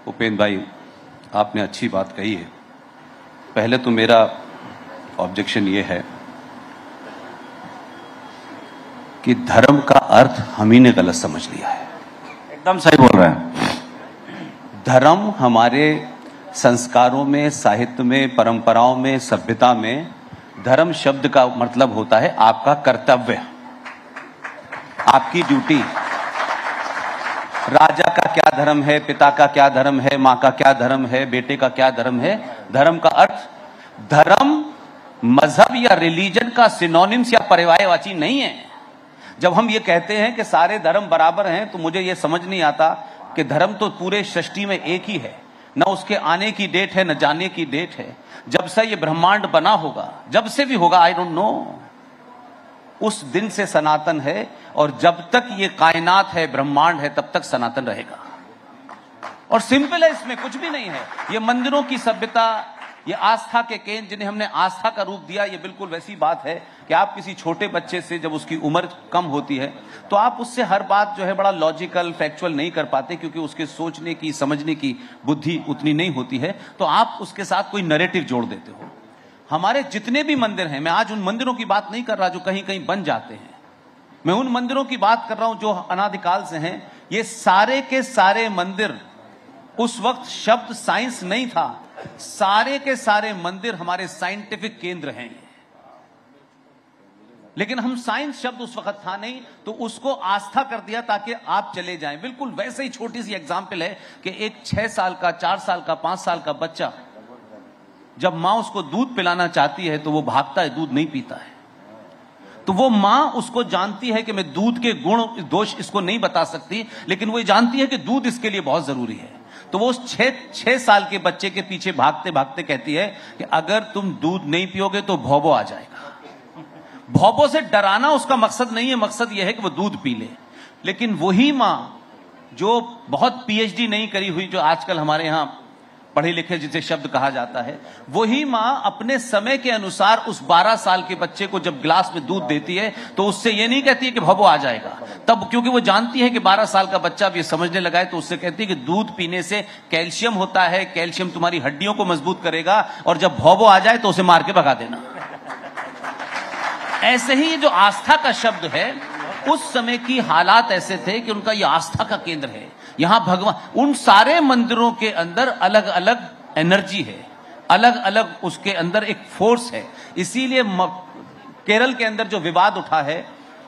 उपेंद्र भाई, आपने अच्छी बात कही है। पहले तो मेरा ऑब्जेक्शन ये है कि धर्म का अर्थ हम ही ने गलत समझ लिया है। एकदम सही बोल रहे हैं। धर्म हमारे संस्कारों में, साहित्य में, परंपराओं में, सभ्यता में धर्म शब्द का मतलब होता है आपका कर्तव्य, आपकी ड्यूटी। राजा का क्या धर्म है, पिता का क्या धर्म है, मां का क्या धर्म है, बेटे का क्या धर्म है। धर्म का अर्थ, धर्म मजहब या रिलीजन का सिनोनिम्स या पर्यायवाची नहीं है। जब हम ये कहते हैं कि सारे धर्म बराबर हैं, तो मुझे ये समझ नहीं आता कि धर्म तो पूरे सृष्टि में एक ही है, न उसके आने की डेट है, न जाने की डेट है। जब से ये ब्रह्मांड बना होगा, जब से भी होगा, आई डोंट नो, उस दिन से सनातन है, और जब तक ये कायनात है, ब्रह्मांड है, तब तक सनातन रहेगा। और सिंपल है, इसमें कुछ भी नहीं है। ये मंदिरों की सभ्यता, ये आस्था के केंद्र जिन्हें हमने आस्था का रूप दिया, ये बिल्कुल वैसी बात है कि आप किसी छोटे बच्चे से, जब उसकी उम्र कम होती है, तो आप उससे हर बात जो है बड़ा लॉजिकल, फैक्चुअल नहीं कर पाते, क्योंकि उसके सोचने की, समझने की बुद्धि उतनी नहीं होती है। तो आप उसके साथ कोई नैरेटिव जोड़ देते हो। हमारे जितने भी मंदिर हैं, मैं आज उन मंदिरों की बात नहीं कर रहा जो कहीं कहीं बन जाते हैं, मैं उन मंदिरों की बात कर रहा हूं जो अनादिकाल से हैं। ये सारे के सारे मंदिर, उस वक्त शब्द साइंस नहीं था, सारे के सारे मंदिर हमारे साइंटिफिक केंद्र हैं। लेकिन हम साइंस शब्द उस वक्त था नहीं, तो उसको आस्था कर दिया ताकि आप चले जाएं। बिल्कुल वैसे ही छोटी सी एग्जांपल है कि एक 6 साल का, 4 साल का, 5 साल का बच्चा, जब मां उसको दूध पिलाना चाहती है तो वो भागता है, दूध नहीं पीता है। तो वो मां उसको जानती है कि मैं दूध के गुण दोष इसको नहीं बता सकती, लेकिन वो जानती है कि दूध इसके लिए बहुत जरूरी है। तो वो उस 6 साल के बच्चे के पीछे भागते भागते कहती है कि अगर तुम दूध नहीं पियोगे तो भौबो आ जाएगा। भौबो से डराना उसका मकसद नहीं है, मकसद यह है कि वो दूध पी ले। लेकिन वही मां जो बहुत पीएचडी नहीं करी हुई, जो आजकल हमारे यहां पढ़े लिखे जिसे शब्द कहा जाता है, वही मां अपने समय के अनुसार उस 12 साल के बच्चे को जब गिलास में दूध देती है, तो उससे ये नहीं कहती है कि भौबो आ जाएगा। तब क्योंकि वो जानती है कि 12 साल का बच्चा भी समझने लगा है, तो उससे कहती है कि दूध पीने से कैल्शियम होता है, कैल्शियम तुम्हारी हड्डियों को मजबूत करेगा, और जब भौबो आ जाए तो उसे मार के भगा देना। ऐसे ही जो आस्था का शब्द है, उस समय की हालात ऐसे थे कि उनका यह आस्था का केंद्र है। यहां भगवान, उन सारे मंदिरों के अंदर अलग अलग एनर्जी है, अलग अलग उसके अंदर एक फोर्स है। इसीलिए केरल के अंदर जो विवाद उठा है,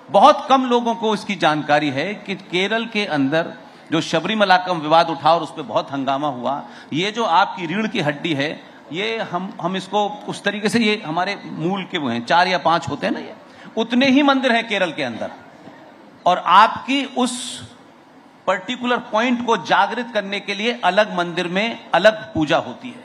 बहुत कम लोगों को इसकी जानकारी है कि केरल के अंदर जो शबरीमला का विवाद उठा और उस पर बहुत हंगामा हुआ। ये जो आपकी रीढ़ की हड्डी है, ये हम इसको उस तरीके से, ये हमारे मूल के वो हैं, 4 या 5 होते हैं ना, ये उतने ही मंदिर हैं केरल के अंदर। और आपकी उस पर्टिकुलर पॉइंट को जागृत करने के लिए अलग मंदिर में अलग पूजा होती है।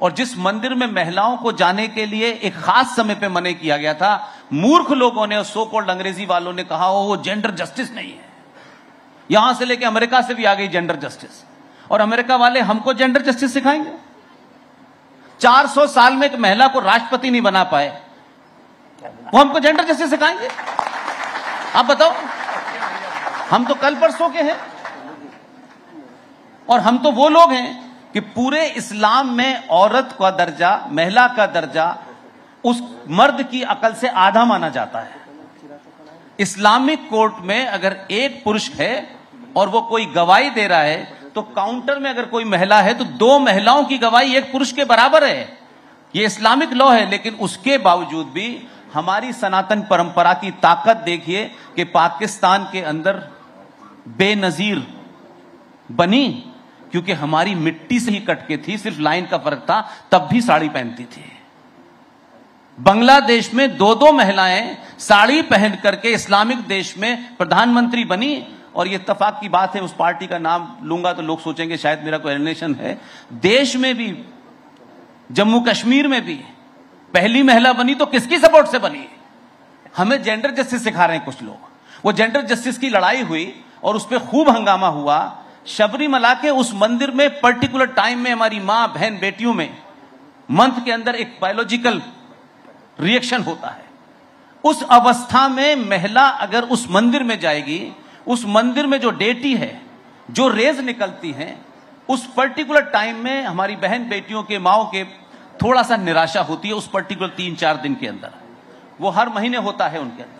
और जिस मंदिर में महिलाओं को जाने के लिए एक खास समय पे मना किया गया था, मूर्ख लोगों ने और सो कॉल्ड अंग्रेजी वालों ने कहा वो जेंडर जस्टिस नहीं है। यहां से लेके अमेरिका से भी आ गई जेंडर जस्टिस, और अमेरिका वाले हमको जेंडर जस्टिस सिखाएंगे। 400 साल में एक महिला को राष्ट्रपति नहीं बना पाए, वो हमको जेंडर जस्टिस सिखाएंगे? आप बताओ। हम तो कल परसों के हैं, और हम तो वो लोग हैं कि पूरे इस्लाम में औरत का दर्जा, महिला का दर्जा उस मर्द की अकल से आधा माना जाता है। इस्लामिक कोर्ट में अगर एक पुरुष है और वो कोई गवाही दे रहा है, तो काउंटर में अगर कोई महिला है तो 2 महिलाओं की गवाही एक पुरुष के बराबर है। ये इस्लामिक लॉ है। लेकिन उसके बावजूद भी हमारी सनातन परंपरा की ताकत देखिए कि पाकिस्तान के अंदर बेनजीर बनी, क्योंकि हमारी मिट्टी से ही कटके थी, सिर्फ लाइन का फर्क था, तब भी साड़ी पहनती थी। बांग्लादेश में 2 महिलाएं साड़ी पहन करके इस्लामिक देश में प्रधानमंत्री बनी। और ये इत्तेफाक की बात है, उस पार्टी का नाम लूंगा तो लोग सोचेंगे शायद मेरा कोई रिलेशन है। देश में भी, जम्मू कश्मीर में भी पहली महिला बनी तो किसकी सपोर्ट से बनी? हमें जेंडर जस्टिस सिखा रहे हैं कुछ लोग। वो जेंडर जस्टिस की लड़ाई हुई और उस पर खूब हंगामा हुआ। शबरीमला के उस मंदिर में पर्टिकुलर टाइम में हमारी मां, बहन, बेटियों में मंथ के अंदर एक बायोलॉजिकल रिएक्शन होता है। उस अवस्था में महिला अगर उस मंदिर में जाएगी, उस मंदिर में जो डेटी है, जो रेज निकलती हैं, उस पर्टिकुलर टाइम में हमारी बहन बेटियों के माओ के थोड़ा सा निराशा होती है उस पर्टिकुलर 3-4 दिन के अंदर। वो हर महीने होता है उनके अंदर,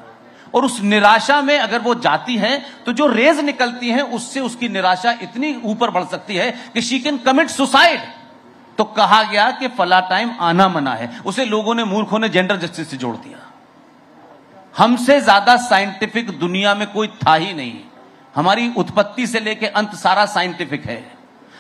और उस निराशा में अगर वो जाती हैं तो जो रेज निकलती है उससे उसकी निराशा इतनी ऊपर बढ़ सकती है कि शी कैन कमिट सुसाइड। तो कहा गया कि फला टाइम आना मना है, उसे लोगों ने, मूर्खों ने जेंडर जस्टिस से जोड़ दिया। हमसे ज्यादा साइंटिफिक दुनिया में कोई था ही नहीं। हमारी उत्पत्ति से लेकर अंत सारा साइंटिफिक है।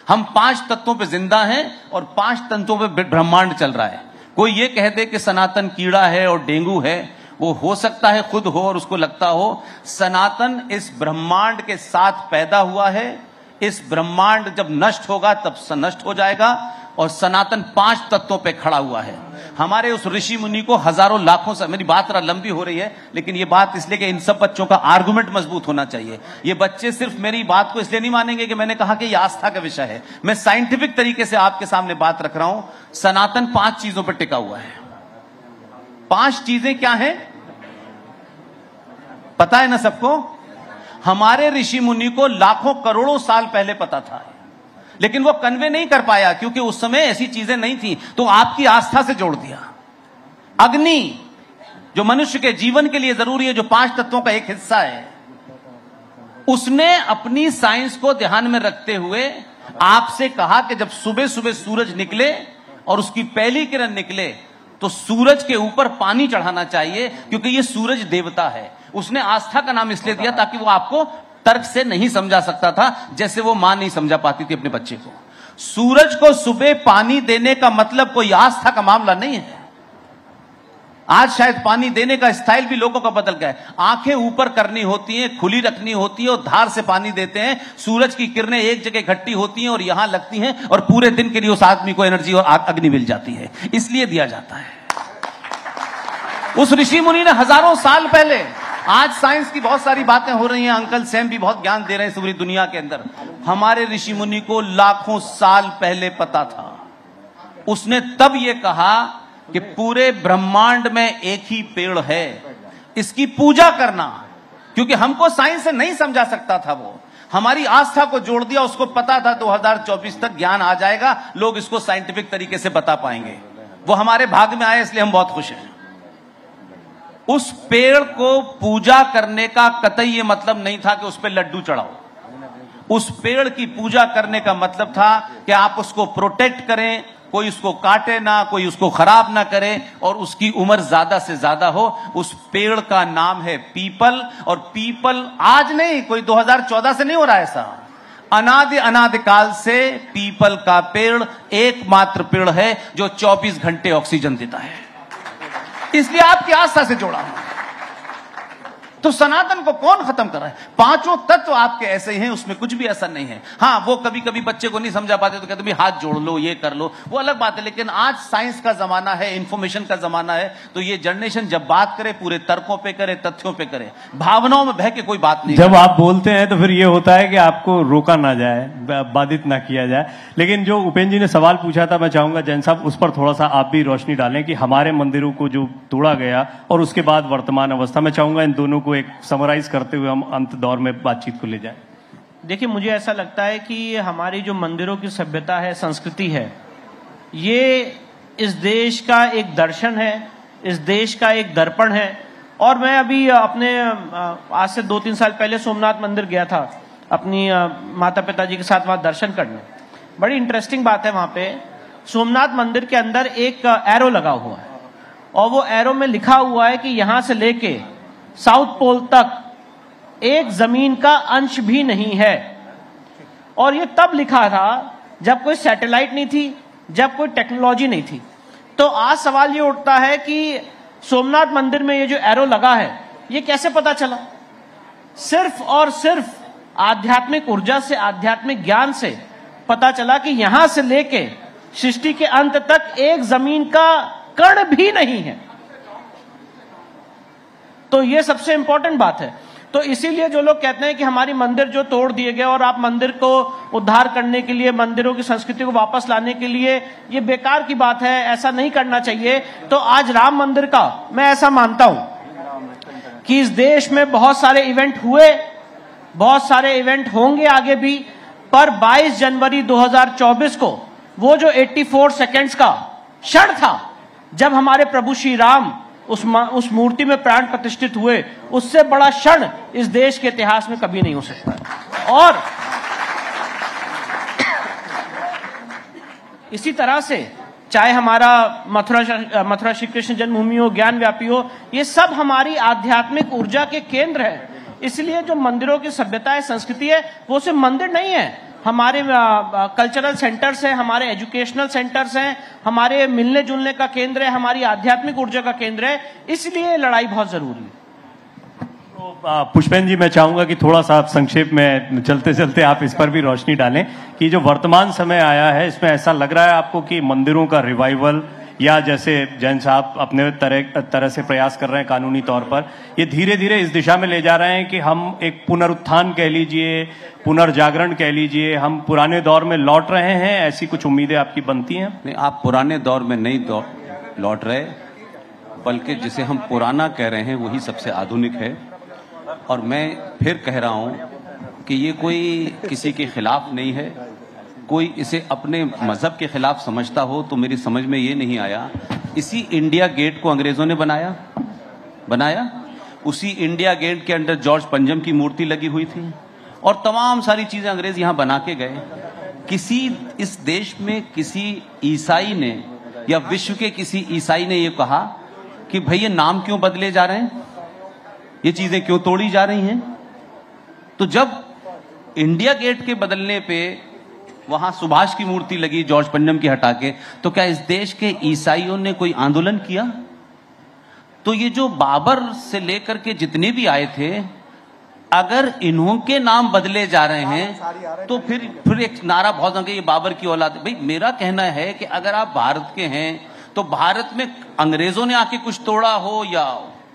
हम 5 तत्वों पे जिंदा हैं और 5 तत्वों पे ब्रह्मांड चल रहा है। कोई ये कह दे कि सनातन कीड़ा है और डेंगू है, वो हो सकता है खुद हो और उसको लगता हो। सनातन इस ब्रह्मांड के साथ पैदा हुआ है। इस ब्रह्मांड जब नष्ट होगा तब नष्ट हो जाएगा, और सनातन 5 तत्वों पे खड़ा हुआ है। हमारे उस ऋषि मुनि को हजारों लाखों से, मेरी बात थोड़ा लंबी हो रही है लेकिन ये बात इसलिए कि इन सब बच्चों का आर्गुमेंट मजबूत होना चाहिए। ये बच्चे सिर्फ मेरी बात को इसलिए नहीं मानेंगे कि मैंने कहा कि यह आस्था का विषय है। मैं साइंटिफिक तरीके से आपके सामने बात रख रहा हूं। सनातन 5 चीजों पर टिका हुआ है। 5 चीजें क्या है पता है ना सबको? हमारे ऋषि मुनि को लाखों करोड़ों साल पहले पता था, लेकिन वो कन्वे नहीं कर पाया क्योंकि उस समय ऐसी चीजें नहीं थी, तो आपकी आस्था से जोड़ दिया। अग्नि जो मनुष्य के जीवन के लिए जरूरी है, जो 5 तत्वों का एक हिस्सा है, उसने अपनी साइंस को ध्यान में रखते हुए आपसे कहा कि जब सुबह सुबह सूरज निकले और उसकी पहली किरण निकले तो सूरज के ऊपर पानी चढ़ाना चाहिए, क्योंकि ये सूरज देवता है। उसने आस्था का नाम इसलिए दिया ताकि वो आपको तर्क से नहीं समझा सकता था, जैसे वो मां नहीं समझा पाती थी अपने बच्चे को। सूरज को सुबह पानी देने का मतलब कोई आस्था का मामला नहीं है। आज शायद पानी देने का स्टाइल भी लोगों का बदल गया है। आंखें ऊपर करनी होती हैं, खुली रखनी होती है और धार से पानी देते हैं। सूरज की किरणें एक जगह इकट्ठी होती हैं और यहां लगती हैं और पूरे दिन के लिए उस आदमी को एनर्जी और अग्नि मिल जाती है, इसलिए दिया जाता है। उस ऋषि मुनि ने हजारों साल पहले, आज साइंस की बहुत सारी बातें हो रही हैं, अंकल सैम भी बहुत ज्ञान दे रहे हैं पूरी दुनिया के अंदर। हमारे ऋषि मुनि को लाखों साल पहले पता था। उसने तब यह कहा कि पूरे ब्रह्मांड में एक ही पेड़ है, इसकी पूजा करना, क्योंकि हमको साइंस से नहीं समझा सकता था। वो हमारी आस्था को जोड़ दिया। उसको पता था 2024 तक ज्ञान आ जाएगा, लोग इसको साइंटिफिक तरीके से बता पाएंगे। वो हमारे भाग में आए, इसलिए हम बहुत खुश हैं। उस पेड़ को पूजा करने का कतई ये मतलब नहीं था कि उस पर लड्डू चढ़ाओ। उस पेड़ की पूजा करने का मतलब था कि आप उसको प्रोटेक्ट करें, कोई उसको काटे ना, कोई उसको खराब ना करे और उसकी उम्र ज्यादा से ज्यादा हो। उस पेड़ का नाम है पीपल। और पीपल आज नहीं, कोई 2014 से नहीं हो रहा है ऐसा। अनादि काल से पीपल का पेड़ एकमात्र पेड़ है जो 24 घंटे ऑक्सीजन देता है, इसलिए आपकी आस्था से जोड़ा हूं। तो सनातन को कौन खत्म कर रहा है? 5 तत्व आपके ऐसे ही हैं, उसमें कुछ भी ऐसा नहीं है। हाँ, वो कभी कभी बच्चे को नहीं समझा पाते तो कहते भी हाथ जोड़ लो, ये कर लो, वो अलग बात है। लेकिन आज साइंस का जमाना है, इंफॉर्मेशन का जमाना है, तो ये जनरेशन जब बात करे पूरे तर्कों पे करे, तथ्यों पे करे, भावनाओं में बह के कोई बात नहीं। जब आप बोलते हैं तो फिर ये होता है कि आपको रोका ना जाए, बाधित ना किया जाए। लेकिन जो उपेंद्र जी ने सवाल पूछा था, मैं चाहूंगा जैन साहब उस पर थोड़ा सा आप भी रोशनी डालें कि हमारे मंदिरों को जो तोड़ा गया और उसके बाद वर्तमान अवस्था, मैं चाहूंगा इन दोनों को एक समराइज करते हुए हम अंत दौर में बातचीत को ले जाएं। देखिए, मुझे ऐसा लगता है कि हमारी जो मंदिरों की सभ्यता है, संस्कृति है, ये इस देश का एक दर्शन है, इस देश का एक दर्पण है। और मैं अभी अपने आज से 2-3 साल पहले सोमनाथ मंदिर गया था अपनी माता पिताजी के साथ वहां दर्शन करने। बड़ी इंटरेस्टिंग बात है, वहां पे सोमनाथ मंदिर के अंदर एक एरो लगा हुआ है और वो एरो में लिखा हुआ है कि यहां से लेके साउथ पोल तक एक जमीन का अंश भी नहीं है। और ये तब लिखा था जब कोई सैटेलाइट नहीं थी, जब कोई टेक्नोलॉजी नहीं थी। तो आज सवाल ये उठता है कि सोमनाथ मंदिर में ये जो एरो लगा है, ये कैसे पता चला? सिर्फ और सिर्फ आध्यात्मिक ऊर्जा से, आध्यात्मिक ज्ञान से पता चला कि यहां से लेके सृष्टि के अंत तक एक जमीन का कण भी नहीं है। तो ये सबसे इंपॉर्टेंट बात है। तो इसीलिए जो लोग कहते हैं कि हमारी मंदिर जो तोड़ दिए गए और आप मंदिर को उद्धार करने के लिए, मंदिरों की संस्कृति को वापस लाने के लिए, ये बेकार की बात है, ऐसा नहीं करना चाहिए। तो आज राम मंदिर का मैं ऐसा मानता हूं कि इस देश में बहुत सारे इवेंट हुए, बहुत सारे इवेंट होंगे आगे भी, पर 22 जनवरी 2024 को वो जो 84 सेकेंड्स का क्षण था जब हमारे प्रभु श्री राम उस मूर्ति में प्राण प्रतिष्ठित हुए, उससे बड़ा क्षण इस देश के इतिहास में कभी नहीं हो सकता। और इसी तरह से चाहे हमारा मथुरा श्री कृष्ण जन्मभूमि हो, ज्ञान व्यापी हो, ये सब हमारी आध्यात्मिक ऊर्जा के केंद्र है। इसलिए जो मंदिरों की सभ्यता है, संस्कृति है, वो सिर्फ मंदिर नहीं है, हमारे कल्चरल सेंटर्स हैं, हमारे एजुकेशनल सेंटर्स हैं, हमारे मिलने जुलने का केंद्र है, हमारी आध्यात्मिक ऊर्जा का केंद्र है। इसलिए लड़ाई बहुत जरूरी है। तो पुष्पेंद्र जी, मैं चाहूंगा कि थोड़ा सा आप संक्षेप में चलते चलते आप इस पर भी रोशनी डालें कि जो वर्तमान समय आया है, इसमें ऐसा लग रहा है आपको कि मंदिरों का रिवाइवल, या जैसे जैन साहब अपने तरह से प्रयास कर रहे हैं कानूनी तौर पर, ये धीरे धीरे इस दिशा में ले जा रहे हैं कि हम एक पुनरुत्थान कह लीजिए, पुनर्जागरण कह लीजिए, हम पुराने दौर में लौट रहे हैं, ऐसी कुछ उम्मीदें आपकी बनती हैं? नहीं, आप पुराने दौर में नहीं लौट रहे, बल्कि जिसे हम पुराना कह रहे हैं वही सबसे आधुनिक है। और मैं फिर कह रहा हूं कि ये कोई किसी के खिलाफ नहीं है। कोई इसे अपने मजहब के खिलाफ समझता हो तो मेरी समझ में ये नहीं आया। इसी इंडिया गेट को अंग्रेजों ने बनाया। उसी इंडिया गेट के अंदर जॉर्ज पंजम की मूर्ति लगी हुई थी और तमाम सारी चीजें अंग्रेज यहां बना के गए। किसी इस देश में किसी ईसाई ने या विश्व के किसी ईसाई ने यह कहा कि भाई ये नाम क्यों बदले जा रहे हैं, ये चीजें क्यों तोड़ी जा रही हैं? तो जब इंडिया गेट के बदलने पे वहां सुभाष की मूर्ति लगी जॉर्ज पंजम की हटा के, तो क्या इस देश के ईसाइयों ने कोई आंदोलन किया? तो ये जो बाबर से लेकर के जितने भी आए थे, अगर इन्हों के नाम बदले जा रहे हैं तो फिर एक नारा बहुत होंगे ये बाबर की औलाद। भाई मेरा कहना है कि अगर आप भारत के हैं तो भारत में अंग्रेजों ने आके कुछ तोड़ा हो या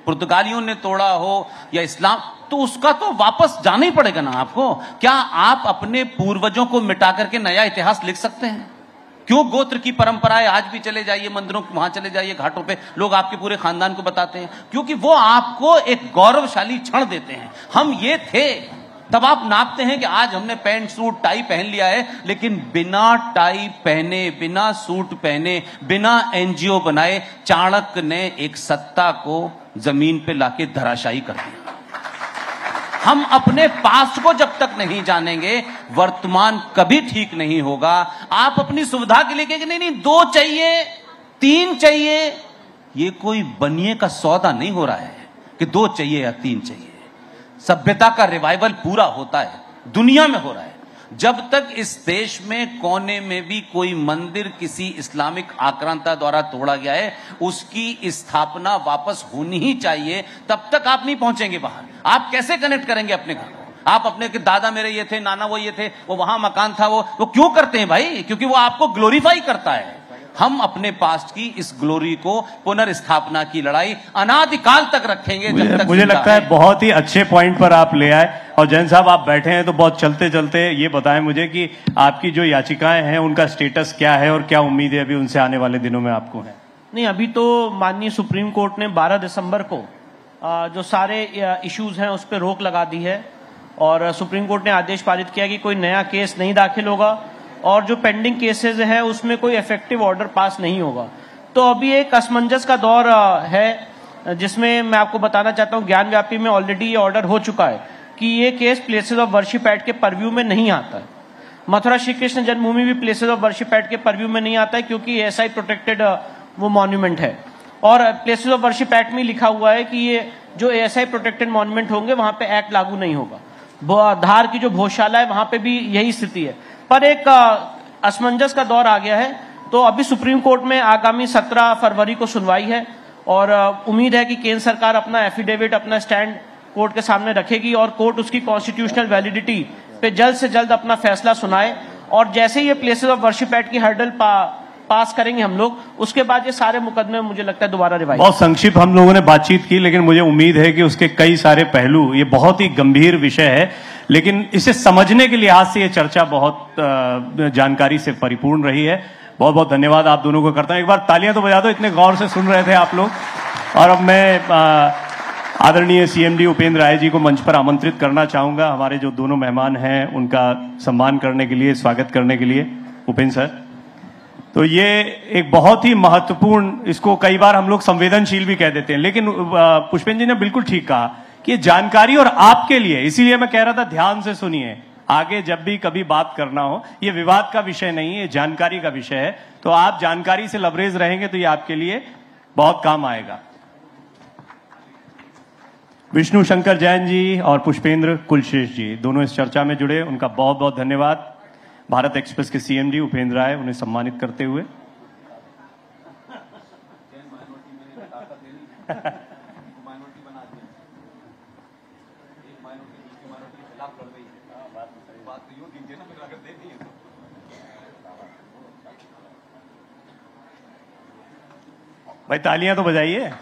पुर्तगालियों ने तोड़ा हो या इस्लाम, तो उसका तो वापस जाना ही पड़ेगा ना आपको। क्या आप अपने पूर्वजों को मिटा करके नया इतिहास लिख सकते हैं? क्यों गोत्र की परंपराएं आज भी चले जाइए मंदिरों, वहां चले जाइए घाटों पे, लोग आपके पूरे खानदान को बताते हैं, क्योंकि वो आपको एक गौरवशाली क्षण देते हैं। हम ये थे, तब आप नापते हैं कि आज हमने पैंट सूट टाई पहन लिया है, लेकिन बिना टाई पहने, बिना सूट पहने, बिना एनजीओ बनाए चाणक्य ने एक सत्ता को जमीन पे लाके धराशायी कर दिया। हम अपने पास्ट को जब तक नहीं जानेंगे, वर्तमान कभी ठीक नहीं होगा। आप अपनी सुविधा के लिए कहेंगे नहीं 2 चाहिए 3 चाहिए, ये कोई बनिए का सौदा नहीं हो रहा है कि 2 चाहिए या 3 चाहिए। सभ्यता का रिवाइवल पूरा होता है, दुनिया में हो रहा है। जब तक इस देश में कोने में भी कोई मंदिर किसी इस्लामिक आक्रांता द्वारा तोड़ा गया है, उसकी स्थापना वापस होनी ही चाहिए। तब तक आप नहीं पहुंचेंगे बाहर। आप कैसे कनेक्ट करेंगे अपने घर को? आप अपने के दादा मेरे ये थे, नाना वो ये थे, वो वहां मकान था, वो क्यों करते हैं भाई? क्योंकि वो आपको ग्लोरीफाई करता है। हम अपने पास्ट की इस ग्लोरी को, पुनर्स्थापना की लड़ाई अनादिकाल तक रखेंगे। मुझे लगता है बहुत ही अच्छे पॉइंट पर आप ले आए। और जैन साहब आप बैठे हैं तो बहुत चलते चलते ये बताएं मुझे कि आपकी जो याचिकाएं हैं उनका स्टेटस क्या है और क्या उम्मीद है अभी उनसे आने वाले दिनों में आपको है? नहीं, अभी तो माननीय सुप्रीम कोर्ट ने 12 दिसंबर को जो सारे इश्यूज हैं उस पर रोक लगा दी है और सुप्रीम कोर्ट ने आदेश पारित किया कि कोई नया केस नहीं दाखिल होगा और जो पेंडिंग केसेस है उसमें कोई इफेक्टिव ऑर्डर पास नहीं होगा। तो अभी एक असमंजस का दौर है जिसमें मैं आपको बताना चाहता हूं, ज्ञान व्यापी में ऑलरेडी ये ऑर्डर हो चुका है कि ये case places of worship act के परव्यू में नहीं आता है। मथुरा श्री कृष्ण जन्मभूमि भी प्लेसेस ऑफ वर्शिप एक्ट के परव्यू में नहीं आता है क्योंकि एएसआई प्रोटेक्टेड वो मॉन्यूमेंट है और प्लेसेस ऑफ वर्शिप एक्ट में लिखा हुआ है कि ये जो एएसआई प्रोटेक्टेड मॉन्यूमेंट होंगे वहां पे एक्ट लागू नहीं होगा। धार की जो भोजशाला है वहां पे भी यही स्थिति है, पर एक असमंजस का दौर आ गया है। तो अभी सुप्रीम कोर्ट में आगामी 17 फरवरी को सुनवाई है और उम्मीद है कि केंद्र सरकार अपना एफिडेविट, अपना स्टैंड कोर्ट के सामने रखेगी और कोर्ट उसकी कॉन्स्टिट्यूशनल वैलिडिटी पे जल्द से जल्द अपना फैसला सुनाए। और जैसे ही ये प्लेसेस ऑफ वर्शिप एक्ट की हर्डल पास करेंगे हम लोग, उसके बाद ये सारे मुकदमे मुझे लगता है दोबारा रिवाइज। बहुत संक्षिप्त हम लोगों ने बातचीत की, लेकिन मुझे उम्मीद है कि उसके कई सारे पहलू, ये बहुत ही गंभीर विषय है, लेकिन इसे समझने के लिहाज से ये चर्चा बहुत जानकारी से परिपूर्ण रही है। बहुत बहुत धन्यवाद आप दोनों को करता हूं। एक बार तालियां तो बजा दो, इतने गौर से सुन रहे थे आप लोग। और अब मैं आदरणीय सीएमडी उपेंद्र राय जी को मंच पर आमंत्रित करना चाहूंगा। हमारे जो दोनों मेहमान हैं उनका सम्मान करने के लिए, स्वागत करने के लिए। उपेंद्र सर, तो ये एक बहुत ही महत्वपूर्ण, इसको कई बार हम लोग संवेदनशील भी कह देते हैं, लेकिन पुष्पेंद्र जी ने बिल्कुल ठीक कहा कि ये जानकारी और आपके लिए, इसीलिए मैं कह रहा था ध्यान से सुनिए। आगे जब भी कभी बात करना हो, ये विवाद का विषय नहीं है, ये जानकारी का विषय है। तो आप जानकारी से लबरेज रहेंगे तो ये आपके लिए बहुत काम आएगा। विष्णु शंकर जैन जी और पुष्पेंद्र कुलशेष जी दोनों इस चर्चा में जुड़े, उनका बहुत बहुत धन्यवाद। भारत एक्सप्रेस के सीएमडी उपेंद्र राय उन्हें सम्मानित करते हुए। भाई तालियां तो बजाइए।